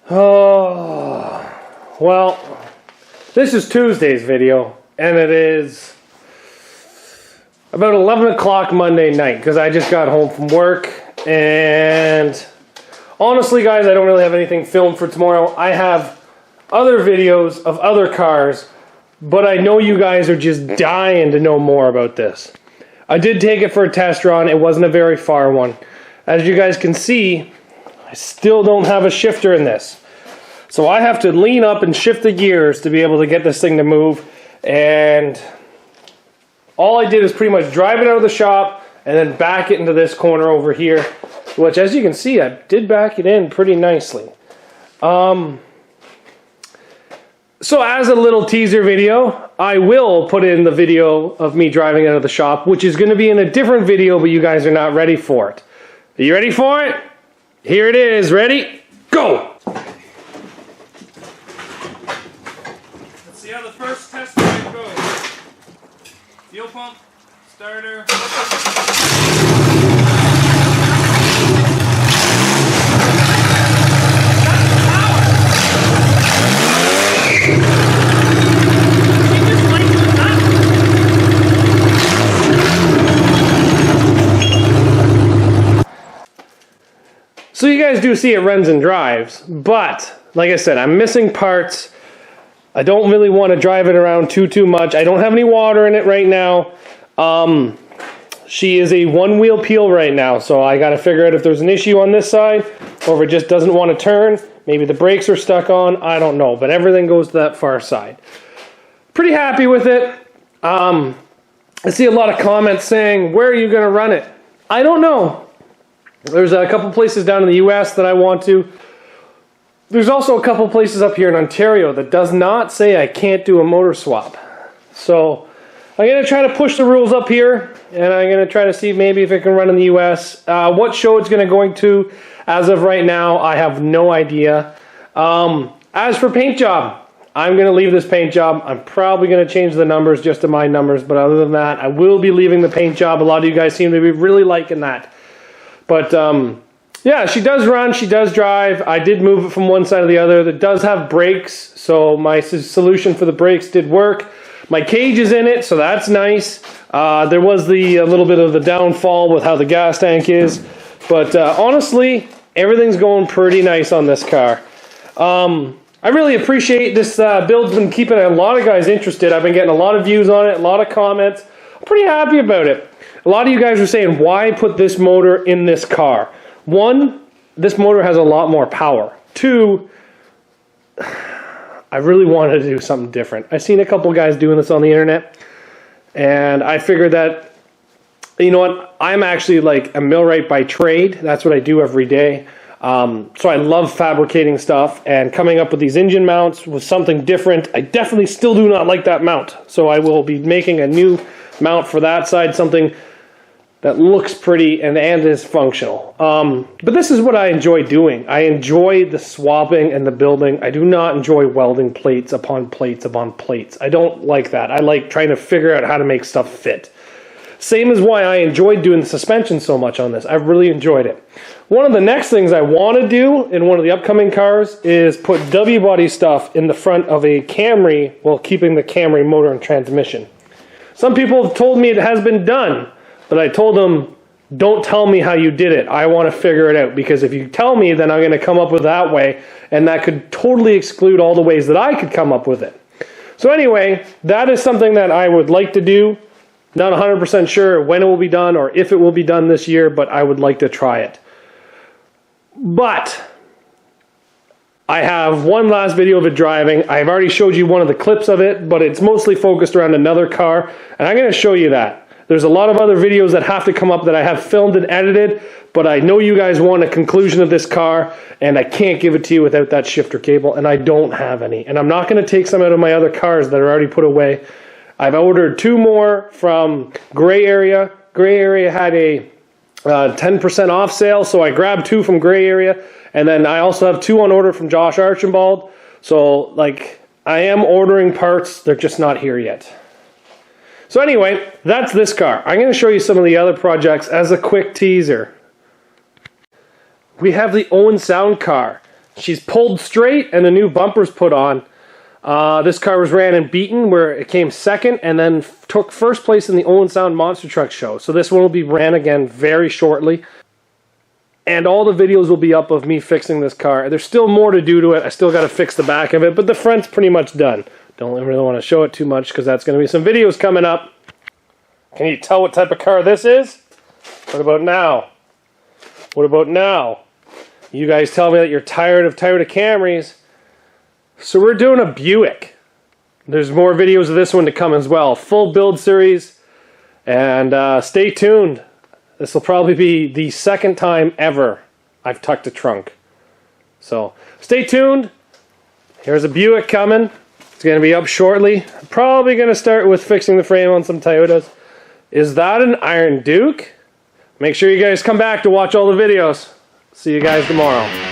Oh, well, this is Tuesday's video, and it is about 11 o'clock Monday night, because I just got home from work, and honestly, guys, I don't really have anything filmed for tomorrow. I have other videos of other cars, but I know you guys are just dying to know more about this. I did take it for a test run. It wasn't a very far one. As you guys can see, I still don't have a shifter in this. So I have to lean up and shift the gears to be able to get this thing to move. And all I did is pretty much drive it out of the shop and then back it into this corner over here, which, as you can see, I did back it in pretty nicely. So as a little teaser video, I will put in the video of me driving out of the shop, which is going to be in a different video, but you guys are not ready for it. Are you ready for it? Here it is. Ready? Go! Let's see how the first test drive goes. Fuel pump, starter. So you guys do see it runs and drives, but like I said, I'm missing parts. I don't really want to drive it around too much. I don't have any water in it right now. She is a one-wheel peel right now, so I got to figure out if there's an issue on this side, or if it just doesn't want to turn. Maybe the brakes are stuck on. I don't know, but everything goes to that far side. Pretty happy with it. I see a lot of comments saying, where are you going to run it? I don't know. There's a couple places down in the US that I want to. There's also a couple places up here in Ontario that does not say I can't do a motor swap. So I'm going to try to push the rules up here, and I'm going to try to see maybe if it can run in the US. What show it's going to, as of right now, I have no idea. As for paint job, I'm going to leave this paint job. I'm probably going to change the numbers just to my numbers, but other than that, I will be leaving the paint job. A lot of you guys seem to be really liking that. But, yeah, she does run, she does drive. I did move it from one side to the other. It does have brakes, so my solution for the brakes did work. My cage is in it, so that's nice. There was a little bit of the downfall with how the gas tank is. But honestly, everything's going pretty nice on this car. I really appreciate this build's been keeping a lot of guys interested. I've been getting a lot of views on it, a lot of comments. I'm pretty happy about it. A lot of you guys are saying, why put this motor in this car? One, this motor has a lot more power. Two, I really wanted to do something different. I've seen a couple guys doing this on the internet, and I figured that, you know what, I'm actually like a millwright by trade. That's what I do every day. So I love fabricating stuff, and coming up with these engine mounts was something different. I definitely still do not like that mount, so I will be making a new mount for that side, something that looks pretty and is functional. But this is what I enjoy doing. I enjoy the swapping and the building. I do not enjoy welding plates upon plates upon plates. I don't like that. I like trying to figure out how to make stuff fit. Same as why I enjoyed doing the suspension so much on this. I really enjoyed it. One of the next things I want to do in one of the upcoming cars is put W-body stuff in the front of a Camry while keeping the Camry motor and transmission. Some people have told me it has been done, but I told them, don't tell me how you did it. I want to figure it out, because if you tell me, then I'm going to come up with that way, and that could totally exclude all the ways that I could come up with it. So anyway, that is something that I would like to do. Not 100% sure when it will be done or if it will be done this year, but I would like to try it. But I have one last video of it driving. I've already showed you one of the clips of it, but it's mostly focused around another car, and I'm going to show you that. There's a lot of other videos that have to come up that I have filmed and edited, but I know you guys want a conclusion of this car, and I can't give it to you without that shifter cable, and I don't have any. And I'm not going to take some out of my other cars that are already put away. I've ordered 2 more from Gray Area. Gray Area had a 10% off sale, so I grabbed 2 from Gray Area, and then I also have 2 on order from Josh Archibald. So, like, I am ordering parts, they're just not here yet. So anyway, that's this car. I'm going to show you some of the other projects as a quick teaser. We have the Owen Sound car. She's pulled straight and the new bumper's put on. This car was ran in Beaton, where it came second and then took first place in the Owen Sound Monster Truck Show. So this one will be ran again very shortly. And all the videos will be up of me fixing this car. There's still more to do to it. I still got to fix the back of it, but the front's pretty much done. Don't really want to show it too much because that's going to be some videos coming up. Can you tell what type of car this is? What about now? What about now? You guys tell me that you're tired of Camrys. So we're doing a Buick. There's more videos of this one to come as well. Full build series. And stay tuned. This will probably be the second time ever I've tucked a trunk. So stay tuned. Here's a Buick coming. It's going to be up shortly. I'm probably going to start with fixing the frame on some Toyotas. Is that an Iron Duke? Make sure you guys come back to watch all the videos. See you guys tomorrow.